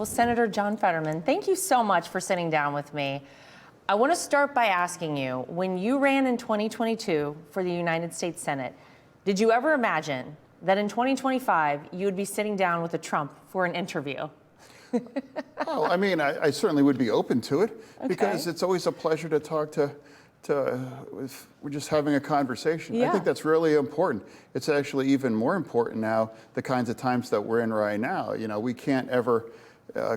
Well, Senator John Fetterman, thank you so much for sitting down with me. I want to start by asking you, when you ran in 2022 for the United States Senate, did you ever imagine that in 2025 you would be sitting down with a Trump for an interview? Oh, I mean, I certainly would be open to it, because it's always a pleasure to talk to we're just having a conversation. Yeah. I think that's really important. It's actually even more important now, the kinds of times that we're in right now. You know, we can't ever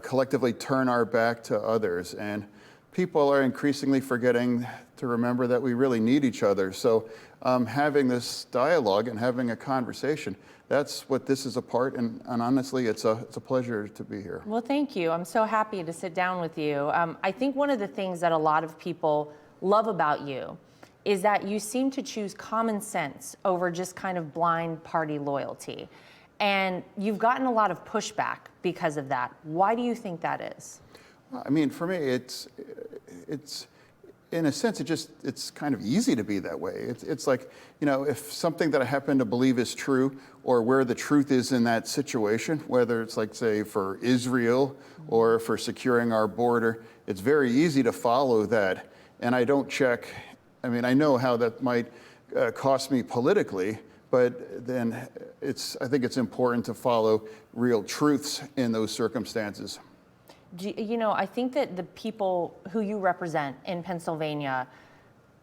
collectively turn our back to others, and people are increasingly forgetting to remember that we really need each other. So having this dialogue and having a conversation, that's what this is about, and honestly, it's a pleasure to be here. Well, thank you. I'm so happy to sit down with you. I think one of the things that a lot of people love about you is that you seem to choose common sense over just kind of blind party loyalty. And you've gotten a lot of pushback because of that. Why do you think that is? I mean, for me, it's in a sense, it's kind of easy to be that way. It's like, you know, if something that I happen to believe is true, or where the truth is in that situation, whether it's like, say, for Israel or for securing our border, it's very easy to follow that. And I don't check. I mean, I know how that might cost me politically, but then I think it's important to follow real truths in those circumstances. You know, I think that the people who you represent in Pennsylvania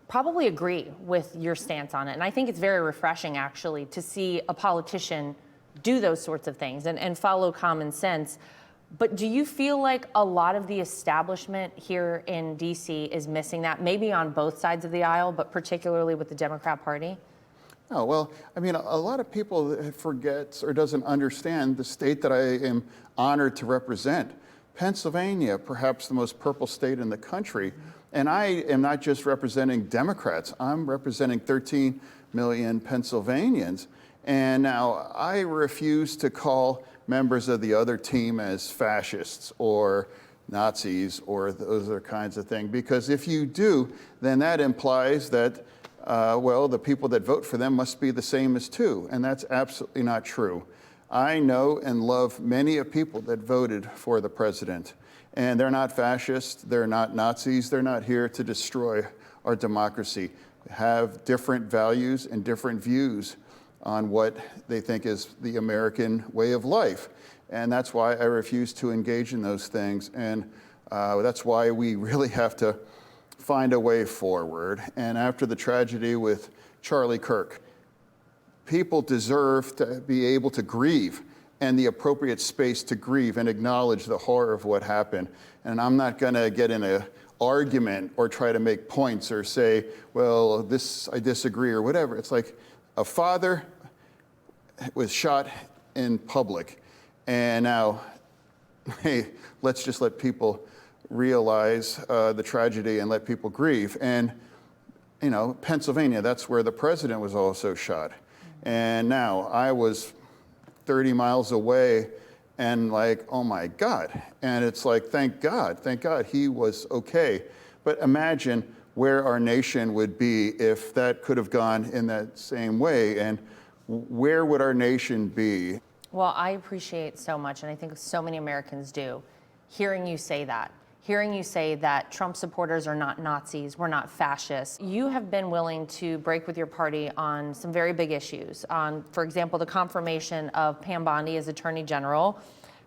probably agree with your stance on it. And I think it's very refreshing, actually, to see a politician do those sorts of things and follow common sense. But do you feel like a lot of the establishment here in D.C. is missing that, maybe on both sides of the aisle, but particularly with the Democrat Party? Oh, well, I mean, a lot of people forget or doesn't understand the state that I am honored to represent. Pennsylvania, perhaps the most purple state in the country. And I am not just representing Democrats, I'm representing 13 million Pennsylvanians. And now I refuse to call members of the other team as fascists or Nazis or those other kinds of things, because if you do, then that implies that, well, the people that vote for them must be the same as too, and that's absolutely not true. I know and love many of people that voted for the president, and they're not fascists, they're not Nazis, they're not here to destroy our democracy. They have different values and different views on what they think is the American way of life. And that's why I refuse to engage in those things. And that's why we really have to find a way forward. And after the tragedy with Charlie Kirk, people deserve to be able to grieve and the appropriate space to grieve and acknowledge the horror of what happened. And I'm not gonna get in an argument or try to make points or say, well, this I disagree or whatever. It's like a father was shot in public, and now, hey, let's just let people realize the tragedy and let people grieve. And, you know, Pennsylvania, that's where the president was also shot. And now I was 30 miles away and like, oh my God. And it's like, thank God he was okay. But imagine where our nation would be if that could have gone in that same way. And where would our nation be? Well, I appreciate so much, and I think so many Americans do, hearing you say that. Hearing you say that Trump supporters are not Nazis, we're not fascists. You have been willing to break with your party on some very big issues. On, for example, the confirmation of Pam Bondi as Attorney General,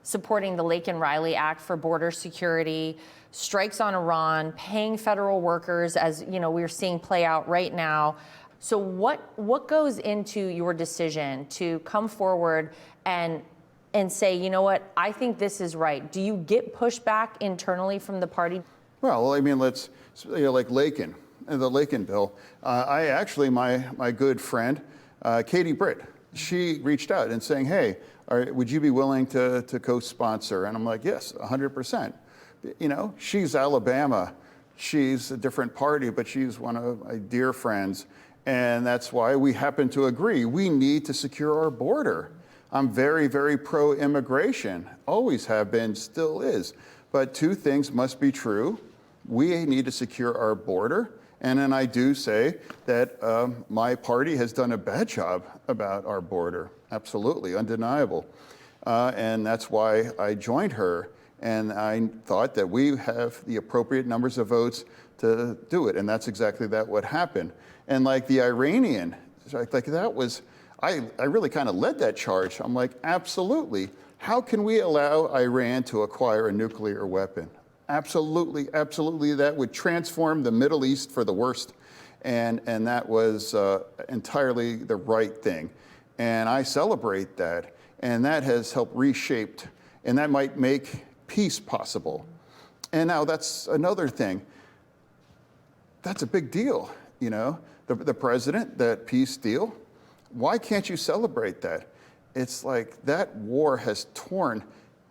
supporting the Laken Riley Act for border security, strikes on Iran, paying federal workers, as you know we're seeing play out right now. So what goes into your decision to come forward and say, you know what, I think this is right? Do you get pushback internally from the party? Well, I mean, let's, you know, like Laken, the Laken bill. I actually, my good friend, Katie Britt, she reached out and saying, hey, would you be willing to co-sponsor? And I'm like, yes, 100%. You know, she's Alabama. She's a different party, but she's one of my dear friends. And that's why we happen to agree. We need to secure our border. I'm very, very pro-immigration, always have been, still is. But two things must be true. We need to secure our border. And then I do say that my party has done a bad job about our border. Absolutely, undeniable. And that's why I joined her. And I thought that we have the appropriate numbers of votes to do it. And that's exactly what happened. And like the Iranian, like that was, I really kind of led that charge. I'm like, absolutely. How can we allow Iran to acquire a nuclear weapon? Absolutely, absolutely. That would transform the Middle East for the worst. And that was entirely the right thing. And I celebrate that. And that has helped reshape, and that might make peace possible. And now that's another thing. That's a big deal, you know, the president, that peace deal. Why can't you celebrate that? It's like that war has torn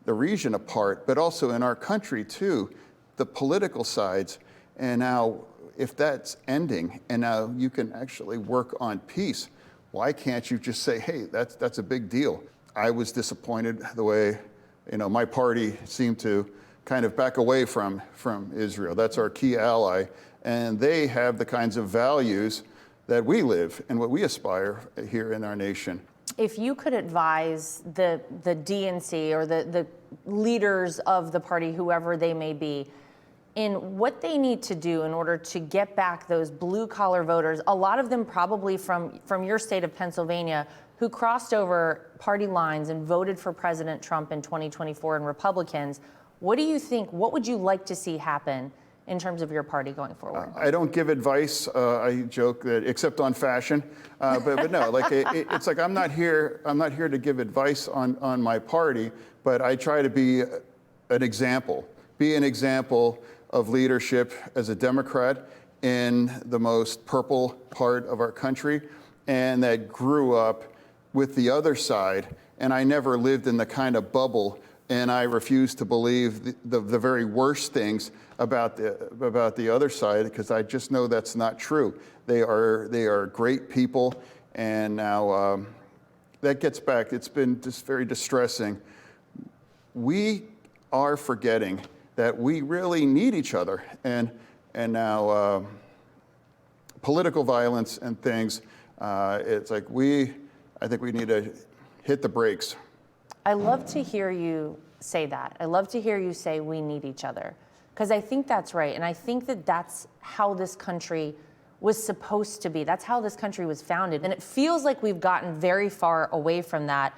the region apart, but also in our country too, the political sides. And now if that's ending and now you can actually work on peace, why can't you just say, hey, that's a big deal? I was disappointed the way, you know, my party seemed to kind of back away from Israel. That's our key ally. And they have the kinds of values that we live and what we aspire here in our nation. If you could advise the DNC or the leaders of the party, whoever they may be, in what they need to do in order to get back those blue-collar voters, a lot of them probably from your state of Pennsylvania, who crossed over party lines and voted for President Trump in 2024 and Republicans, what do you think, what would you like to see happen in terms of your party going forward? I don't give advice. I joke that except on fashion, but no, like it's like I'm not here to give advice on my party, but I try to be an example of leadership as a Democrat in the most purple part of our country, and that grew up with the other side. And I never lived in the kind of bubble, and I refuse to believe the very worst things about the other side, because I just know that's not true. They are great people, and now that gets back. It's been just very distressing. We are forgetting that we really need each other, and now political violence and things. It's like I think we need to hit the brakes. I love to hear you say that. I love to hear you say we need each other, because I think that's right. And I think that that's how this country was supposed to be. That's how this country was founded. And it feels like we've gotten very far away from that.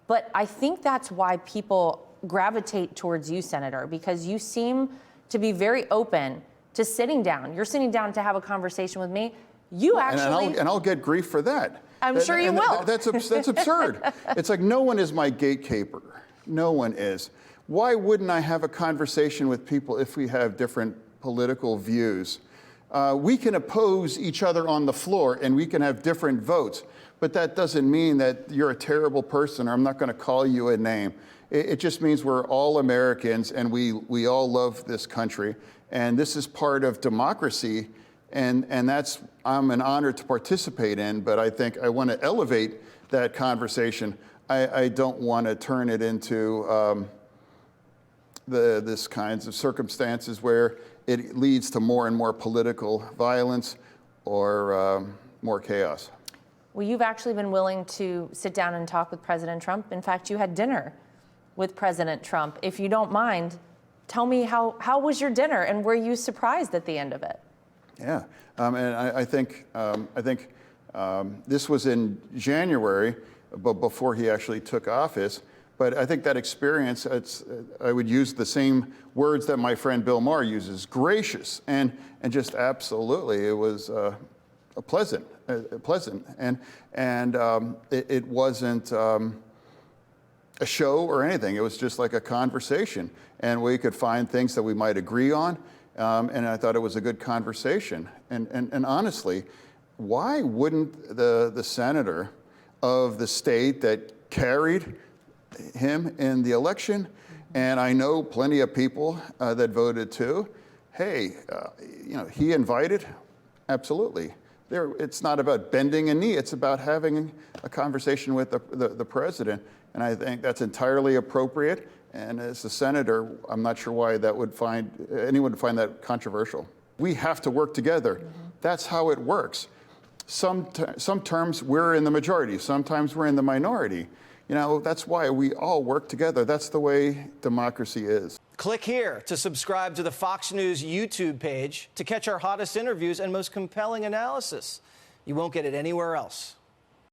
But I think that's why people gravitate towards you, Senator, because you seem to be very open to sitting down. You're sitting down to have a conversation with me. You actually... And I'll get grief for that. I'm sure you will. That's absurd. It's like no one is my gatekeeper. No one is. Why wouldn't I have a conversation with people if we have different political views? We can oppose each other on the floor and we can have different votes, but that doesn't mean that you're a terrible person or I'm not going to call you a name. It just means we're all Americans and we all love this country, and this is part of democracy, and that's I'm an honor to participate in, but I think I want to elevate that conversation. I don't want to turn it into this kinds of circumstances where it leads to more and more political violence or more chaos. Well, you've actually been willing to sit down and talk with President Trump. In fact, you had dinner with President Trump. If you don't mind, tell me how was your dinner and were you surprised at the end of it? Yeah, and I think this was in January, but before he actually took office. But I think that experience, I would use the same words that my friend Bill Maher uses: gracious, and just absolutely, it was pleasant, and it wasn't a show or anything. It was just like a conversation, and we could find things that we might agree on. And I thought it was a good conversation. And honestly, why wouldn't the senator of the state that carried him in the election, and I know plenty of people that voted too, hey, he invited, absolutely. It's not about bending a knee, it's about having a conversation with the president. And I think that's entirely appropriate. And as a senator, I'm not sure why anyone would find that controversial. We have to work together. Mm-hmm. That's how it works. Some terms we're in the majority, sometimes we're in the minority. That's why we all work together. That's the way democracy is. Click here to subscribe to the Fox News YouTube page to catch our hottest interviews and most compelling analysis. You won't get it anywhere else.